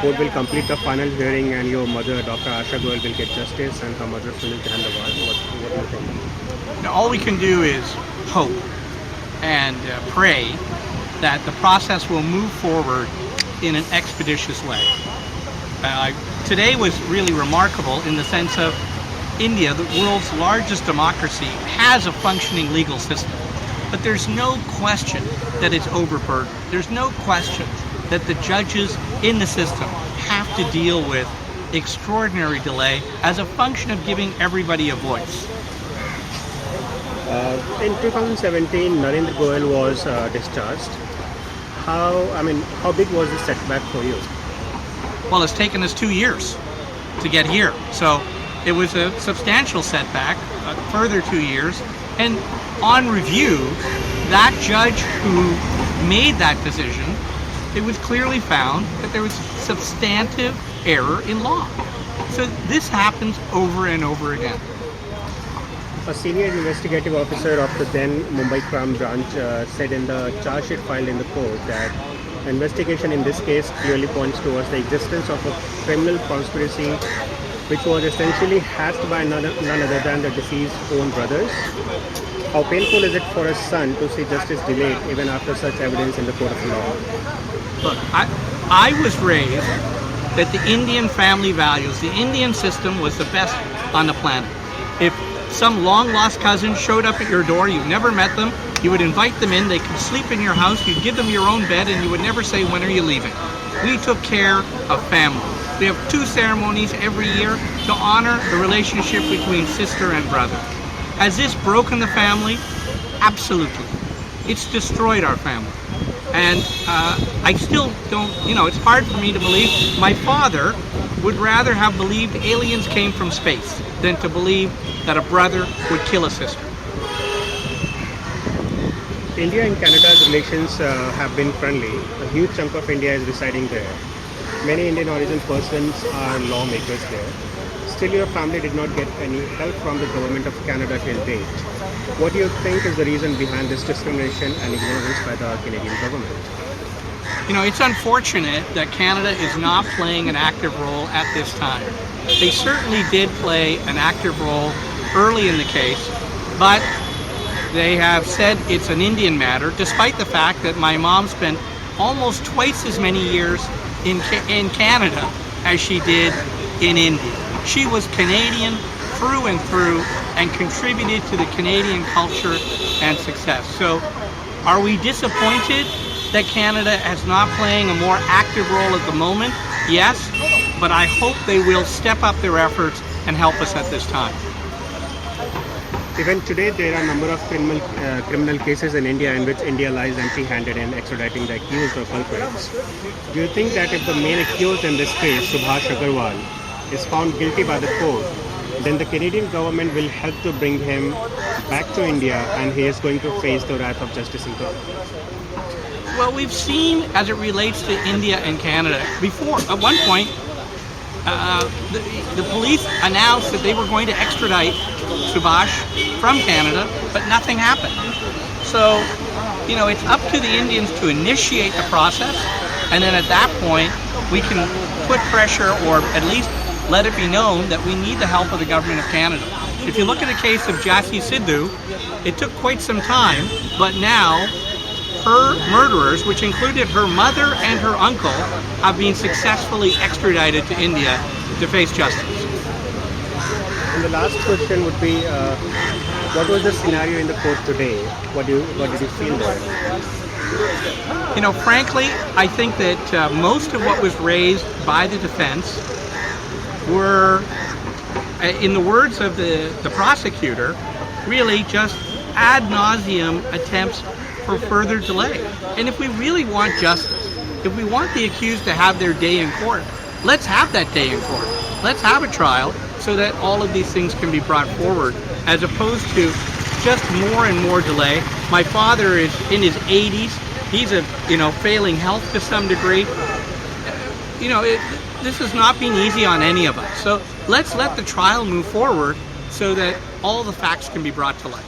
court will complete the final hearing and your mother, Dr. Asha Goel, will get justice and her mother, Sunil Jahandawar? What do you think? Now, all we can do is hope and pray that the process will move forward in an expeditious way. Today was really remarkable in the sense of India, the world's largest democracy, has a functioning legal system. But there's no question that it's overburdened. There's no question that the judges in the system have to deal with extraordinary delay as a function of giving everybody a voice. In 2017, Narendra Goel was discharged. How big was the setback for you? Well, it's taken us 2 years to get here. So it was a substantial setback, a further 2 years. And on review, that judge who made that decision, it was clearly found that there was substantive error in law. So this happens over and over again. A senior investigative officer of the then Mumbai Crime Branch said in the charge sheet filed in the court that investigation in this case clearly points towards the existence of a criminal conspiracy which was essentially hatched by none other than the deceased's own brothers. How painful is it for a son to see justice delayed even after such evidence in the court of law? Look, I was raised that the Indian family values, the Indian system was the best on the planet. If some long-lost cousin showed up at your door, you've never met them, you would invite them in, they could sleep in your house, you'd give them your own bed, and you would never say, when are you leaving? We took care of family. We have 2 ceremonies every year to honor the relationship between sister and brother. Has this broken the family? Absolutely. It's destroyed our family. And I still don't, it's hard for me to believe. My father would rather have believed aliens came from space than to believe that a brother would kill a sister. India and Canada's relations have been friendly. A huge chunk of India is residing there. Many Indian origin persons are lawmakers there. Still, your family did not get any help from the government of Canada till date. What do you think is the reason behind this discrimination and ignorance by the Canadian government? It's unfortunate that Canada is not playing an active role at this time. They certainly did play an active role early in the case, but they have said it's an Indian matter, despite the fact that my mom spent almost twice as many years in Canada as she did in India. She was Canadian through and through and contributed to the Canadian culture and success. So are we disappointed that Canada is not playing a more active role at the moment? Yes, but I hope they will step up their efforts and help us at this time. Even today, there are a number of criminal cases in India in which India lies empty-handed in extraditing the accused or culprits. Do you think that if the main accused in this case, Subhash Agarwal, is found guilty by the court, then the Canadian government will help to bring him back to India and he is going to face the wrath of justice in court? Well, we've seen, as it relates to India and Canada, before, at one point, the police announced that they were going to extradite Subhash from Canada, but nothing happened. So, it's up to the Indians to initiate the process, and then at that point, we can put pressure or at least let it be known that we need the help of the government of Canada. If you look at the case of Jassi Sidhu, it took quite some time, but now her murderers, which included her mother and her uncle, have been successfully extradited to India to face justice. And the last question would be, what was the scenario in the court today? What did you feel there? Frankly, I think that most of what was raised by the defense were, in the words of the prosecutor, really just ad nauseum attempts for further delay. And if we really want justice, if we want the accused to have their day in court, let's have that day in court. Let's have a trial so that all of these things can be brought forward, as opposed to just more and more delay. My father is in his 80s. He's failing health to some degree. This has not been easy on any of us. So let's let the trial move forward so that all the facts can be brought to light.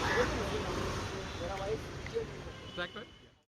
Is that good?